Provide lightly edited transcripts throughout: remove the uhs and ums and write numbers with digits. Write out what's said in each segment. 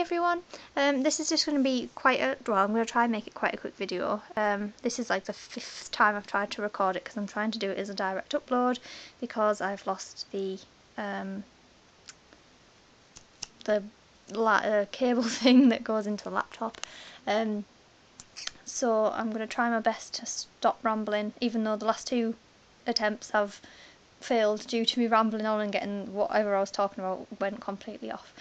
everyone, this is just going to be I'm going to try and make it quite a quick video. This is like the 5th time I've tried to record it because I'm trying to do it as a direct upload because I've lost the cable thing that goes into the laptop. So I'm going to try my best to stop rambling, even though the last 2 attempts have failed due to me rambling on and getting whatever I was talking about went completely off.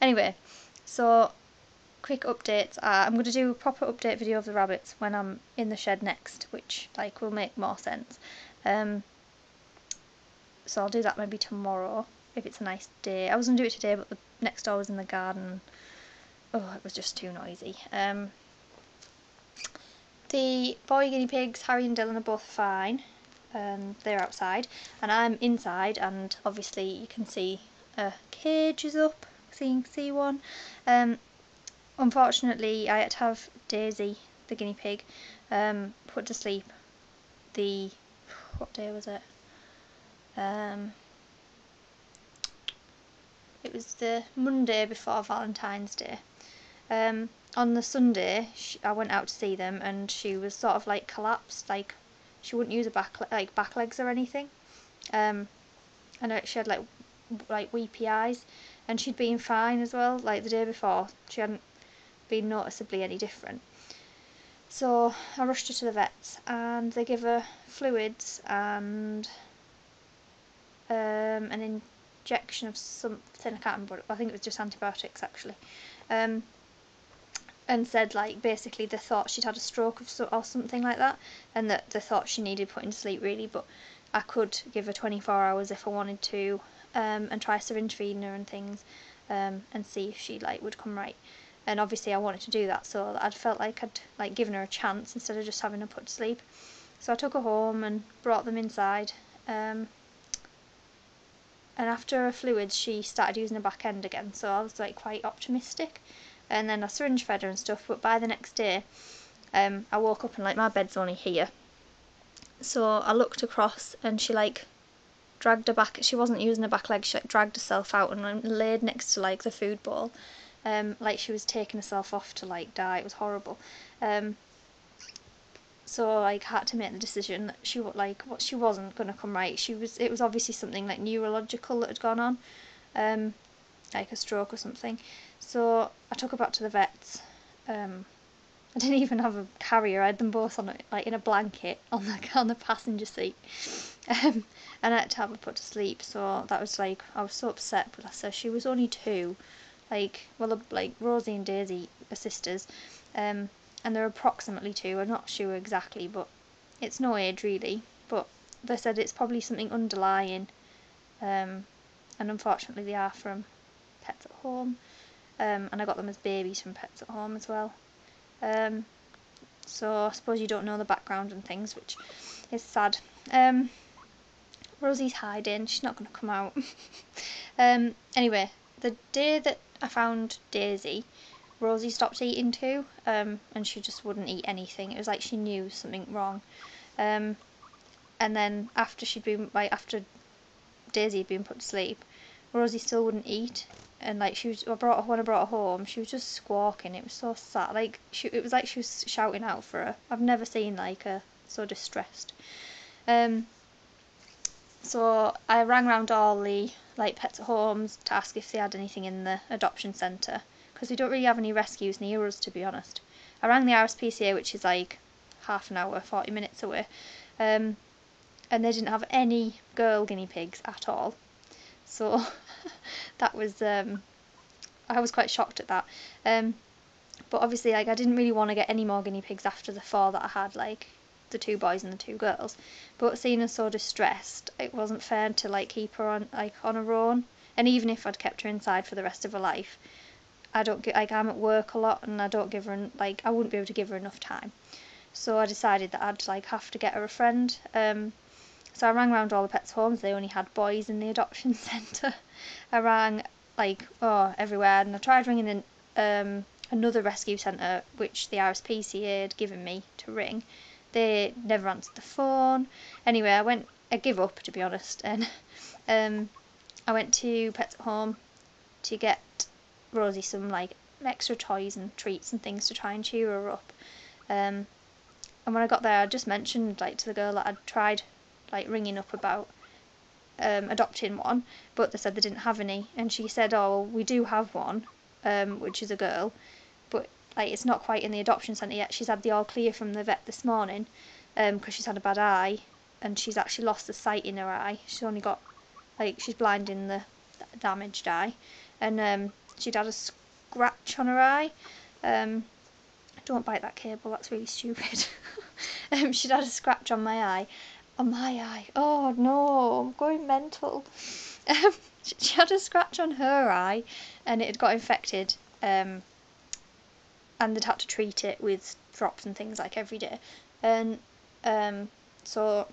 Anyway, so quick updates. I'm going to do a proper update video of the rabbits when I'm in the shed next, which will make more sense. So I'll do that maybe tomorrow if it's a nice day. I was going to do it today, but the next door was in the garden. Oh, it was just too noisy. The boy guinea pigs, Harry and Dylan, are both fine. They're outside and I'm inside, and obviously you can see a cage is up, so you can see one. Unfortunately I had to have Daisy, the guinea pig, put to sleep what day was it? It was the Monday before Valentine's Day. On the Sunday I went out to see them and she was sort of like collapsed, like she wouldn't use her back legs or anything, and she had like weepy eyes, and she'd been fine as well. Like the day before she hadn't been noticeably any different. So I rushed her to the vets and they give her fluids and an injection of something, I can't remember, I think it was just antibiotics actually, and said basically they thought she'd had a stroke or something like that, and that they thought she needed putting to sleep really, but I could give her 24 hours if I wanted to, and try syringe feeding her and things, and see if she would come right. And obviously I wanted to do that, so I'd felt like I'd given her a chance instead of just having her put to sleep. So I took her home and brought them inside, and after her fluids she started using her back end again, so I was quite optimistic. And then I syringe fed her and stuff, but by the next day I woke up and my bed's only here, so I looked across and she dragged her back, she wasn't using her back leg, she dragged herself out and laid next to the food bowl, like she was taking herself off to die. It was horrible. So I had to make the decision that she wasn't going to come right. It was obviously something neurological that had gone on, like a stroke or something. So I took her back to the vets. I didn't even have a carrier. I had them both on in a blanket on the passenger seat, and I had to have her put to sleep. So that was I was so upset. But she was only 2, Rosie and Daisy are sisters, and they're approximately 2. I'm not sure exactly, but it's no age really. But they said it's probably something underlying, and unfortunately they are from Pets at Home. And I got them as babies from Pets at Home as well. So I suppose you don't know the background and things, which is sad. Rosie's hiding, she's not going to come out. Anyway, the day that I found Daisy, Rosie stopped eating too, and she just wouldn't eat anything. It was like she knew something wrong. And then after after Daisy had been put to sleep, Rosie still wouldn't eat, and when I brought her home, she was just squawking. It was so sad. It was like she was shouting out for her. I've never seen her so distressed. So I rang round all the Pets at Homes to ask if they had anything in the adoption centre, because we don't really have any rescues near us, to be honest. I rang the RSPCA, which is half an hour, 40 minutes away, and they didn't have any girl guinea pigs at all. So that was I was quite shocked at that. But obviously I didn't really want to get any more guinea pigs after the 4 that I had, the 2 boys and the 2 girls. But seeing her so distressed, it wasn't fair to keep her on her own. And even if I'd kept her inside for the rest of her life, I'm at work a lot and I don't give her I wouldn't be able to give her enough time. So I decided that I'd have to get her a friend. So I rang around all the Pets Homes. They only had boys in the adoption centre. I rang everywhere, and I tried ringing in another rescue centre which the RSPCA had given me to ring. They never answered the phone. Anyway, I give up, to be honest, and I went to Pets at Home to get Rosie some like extra toys and treats and things to try and cheer her up. And when I got there, I just mentioned like to the girl that I'd tried like ringing up about adopting one, but they said they didn't have any, and she said, oh well, we do have one, which is a girl, but like it's not quite in the adoption centre yet. She's had the all clear from the vet this morning, because she's had a bad eye and she's actually lost the sight in her eye. She's only got like, she's blind in the damaged eye, and she'd had a scratch on her eye. Don't bite that cable, that's really stupid. She'd had a scratch on my eye. On my eye. Oh no, I'm going mental. She had a scratch on her eye and it had got infected, and they'd had to treat it with drops and things like every day. And so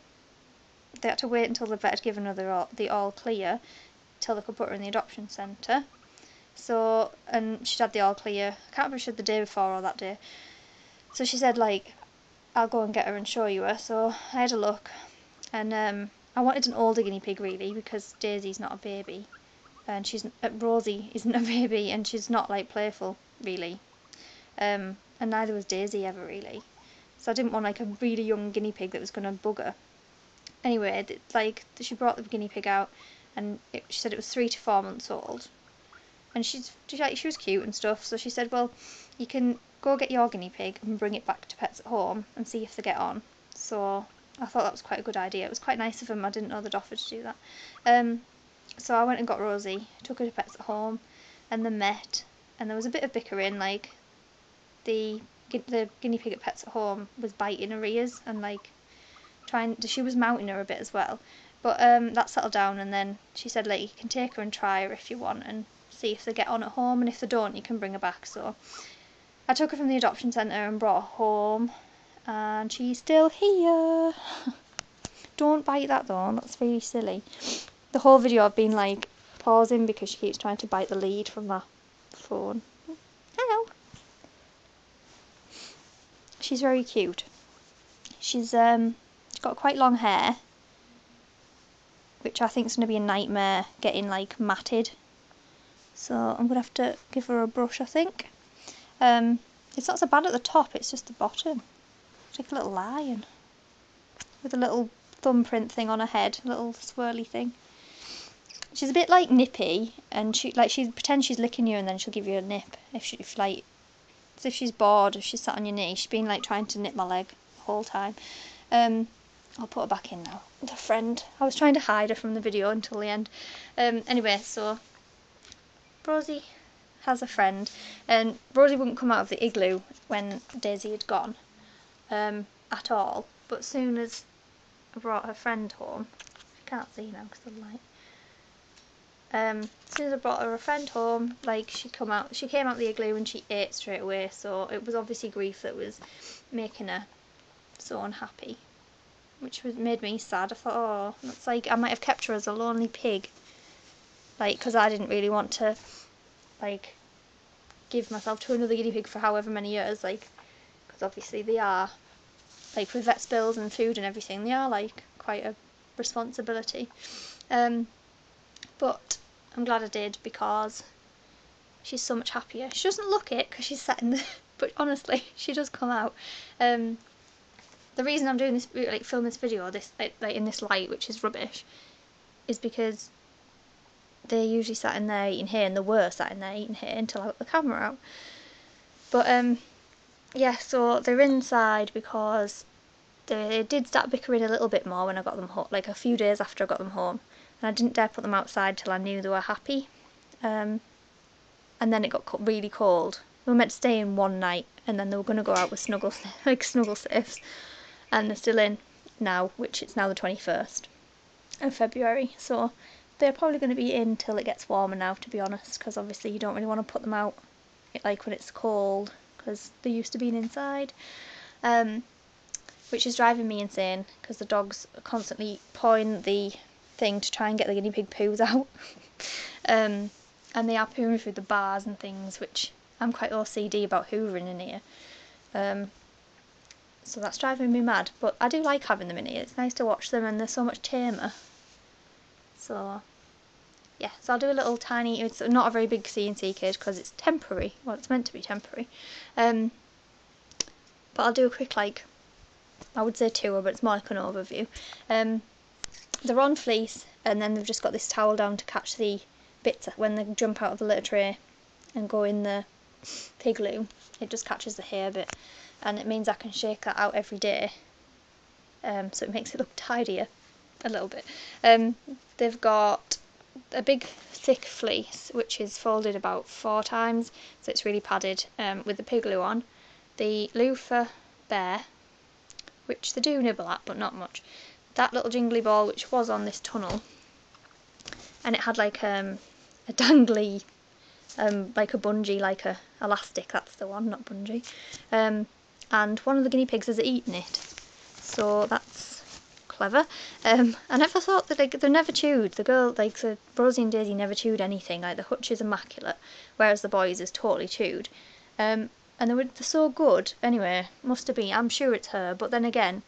they had to wait until the vet had given her the all clear till they could put her in the adoption centre. So, and she'd had the all clear, I can't remember if she had the day before or that day. So she said like, I'll go and get her and show you her. So I had a look, and I wanted an older guinea pig really, because Daisy's not a baby, and Rosie isn't a baby, and she's not like playful really, and neither was Daisy ever really. So I didn't want like a really young guinea pig that was going to bug her. Anyway, like she brought the guinea pig out, and she said it was 3 to 4 months old, and she was cute and stuff. So she said, well, you can go get your guinea pig and bring it back to Pets at Home and see if they get on. So I thought that was quite a good idea. It was quite nice of them. I didn't know they'd offered to do that. So I went and got Rosie, took her to Pets at Home, and they met. And there was a bit of bickering. Like the guinea pig at Pets at Home was biting her ears and like she was mounting her a bit as well. But that settled down, and then she said like, you can take her and try her if you want and see if they get on at home, and if they don't, you can bring her back. So I took her from the adoption centre and brought her home, and she's still here. Don't bite that though, that's really silly. The whole video I've been like pausing because she keeps trying to bite the lead from that phone. Hello. She's very cute. She's got quite long hair, which I think is going to be a nightmare getting like matted. So I'm going to have to give her a brush, I think. It's not so bad at the top, it's just the bottom. It's like a little lion with a little thumbprint thing on her head, a little swirly thing. She's a bit like nippy, and she pretends she's licking you and then she'll give you a nip if she's bored, if she's sat on your knee. She's been like trying to nip my leg the whole time. I'll put her back in now. The friend. I was trying to hide her from the video until the end. Anyway, so Rosie has a friend, and Rosie wouldn't come out of the igloo when Daisy had gone at all, but soon as I brought her friend home, I can't see now because of the light, as soon as I brought her a friend home, like she came out the igloo and she ate straight away. So it was obviously grief that was making her so unhappy, which made me sad. I thought, oh, that's like, I might have kept her as a lonely pig, like, because I didn't really want to like give myself to another guinea pig for however many years, like, because obviously they are, like, with vet bills and food and everything, they are like quite a responsibility. But I'm glad I did, because she's so much happier. She doesn't look it because she's sat in the but honestly she does come out. The reason I'm doing this, like film this video like in this light, which is rubbish, is because they usually sat in there eating hay, and they were sat in there eating hay until I got the camera out. But yeah, so they're inside because they did start bickering a little bit more when I got them home, like a few days after I got them home, and I didn't dare put them outside till I knew they were happy. And then it got really cold. We were meant to stay in one night, and then they were going to go out with snuggle safes, and they're still in now, which it's now the 21st of February, so they're probably going to be in till it gets warmer now, to be honest, because obviously you don't really want to put them out like when it's cold, because they're used to being inside, which is driving me insane, because the dogs are constantly pawing the thing to try and get the guinea pig poos out. And they are pooing through the bars and things, which I'm quite OCD about hoovering in here. So that's driving me mad, but I do like having them in here. It's nice to watch them, and they're so much tamer. So yeah, so I'll do a little tiny, it's not a very big C&C cage because it's temporary. Well, it's meant to be temporary. But I'll do a quick, like, I would say tour, but it's more like an overview. They're on fleece, and then they've just got this towel down to catch the bits when they jump out of the litter tray and go in the pig loo. It just catches the hair bit, and it means I can shake that out every day. So it makes it look tidier a little bit. They've got a big thick fleece which is folded about 4 times, so it's really padded, with the pig loo on. The loofah bear, which they do nibble at but not much. That little jingly ball which was on this tunnel, and it had like a dangly, like a bungee, like a elastic, that's the one, not bungee. And one of the guinea pigs has eaten it, so that's clever. I never thought that, like, they're never chewed. The girl, like, the Rosie and Daisy never chewed anything. Like, the hutch is immaculate, whereas the boys is totally chewed. And they're so good. Anyway, must have been. I'm sure it's her, but then again,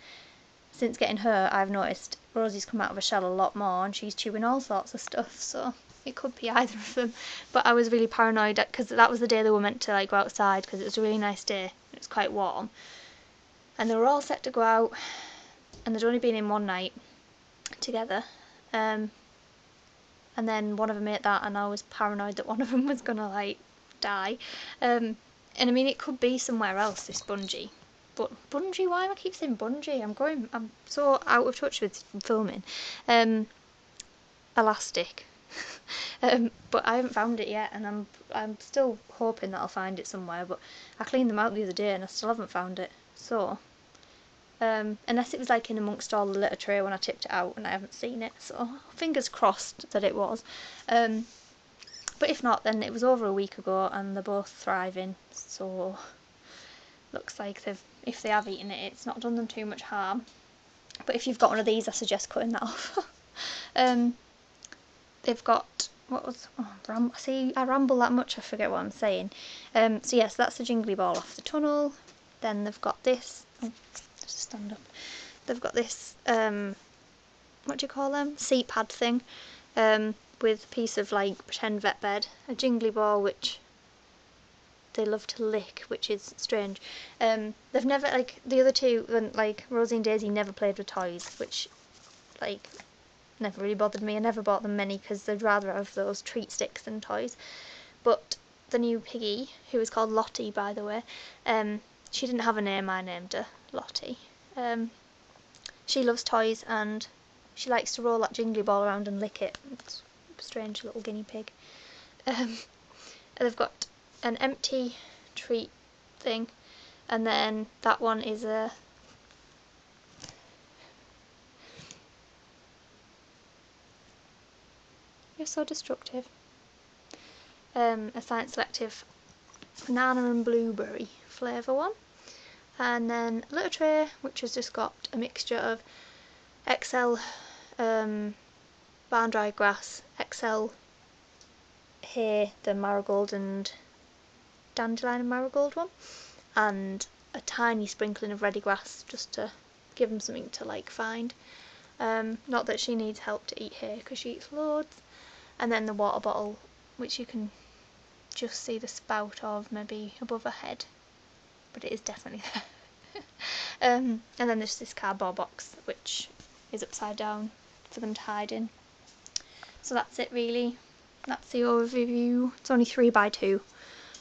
since getting her, I've noticed Rosie's come out of her shell a lot more, and she's chewing all sorts of stuff. So it could be either of them. But I was really paranoid because that was the day they were meant to, like, go outside, because it was a really nice day. It was quite warm, and they were all set to go out, and they'd only been in one night together, and then one of them ate that, and I was paranoid that one of them was gonna, like, die. And I mean, it could be somewhere else, this bungee, but bungee, why do I keep saying bungee? I'm so out of touch with filming. Elastic. But I haven't found it yet, and I'm still hoping that I'll find it somewhere, but I cleaned them out the other day and I still haven't found it. So unless it was, like, in amongst all the litter tray when I tipped it out and I haven't seen it, so fingers crossed that it was. But if not, then it was over a week ago and they're both thriving, so looks like if they have eaten it, it's not done them too much harm. But if you've got one of these, I suggest cutting that off. They've got, see, I ramble that much, I forget what I'm saying. So yes, that's the jingly ball off the tunnel. Then they've got this, just stand up. They've got this, what do you call them? Seat pad thing, with a piece of, like, pretend vet bed, a jingly ball which they love to lick, which is strange. They've never, like, the other two, like, Rosie and Daisy never played with toys, which, like, never really bothered me. I never bought them many because they'd rather have those treat sticks than toys. But the new piggy, who is called Lottie, by the way, she didn't have a name, I named her Lottie. She loves toys and she likes to roll that jingly ball around and lick it. It's a strange little guinea pig. They've got an empty treat thing, and then that one is a You're so destructive. A Science Selective banana and blueberry flavour one. And then a litter tray, which has just got a mixture of XL barn dry grass, XL hay, the marigold and dandelion and marigold one, and a tiny sprinkling of ready grass just to give them something to, like, find. Not that she needs help to eat hay because she eats loads. And then the water bottle, which you can just see the spout of maybe above her head, but it is definitely there. And then there's this cardboard box which is upside down for them to hide in. So that's it really. That's the overview. It's only 3x2,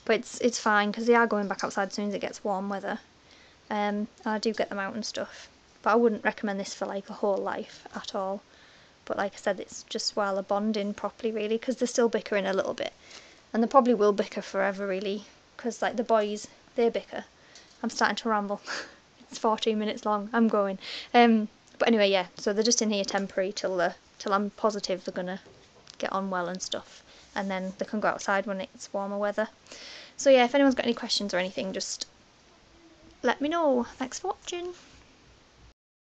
but it's fine because they are going back outside as soon as it gets warm weather. I do get them out and stuff, but I wouldn't recommend this for, like, a whole life at all. But like I said, it's just while they're bonding properly, really, because they're still bickering a little bit, and they probably will bicker forever, really, because, like, the boys, they bicker. I'm starting to ramble. It's 14 minutes long. I'm going. But anyway, yeah. So they're just in here temporary till I'm positive they're gonna get on well and stuff, and then they can go outside when it's warmer weather. So yeah, if anyone's got any questions or anything, just let me know. Thanks for watching.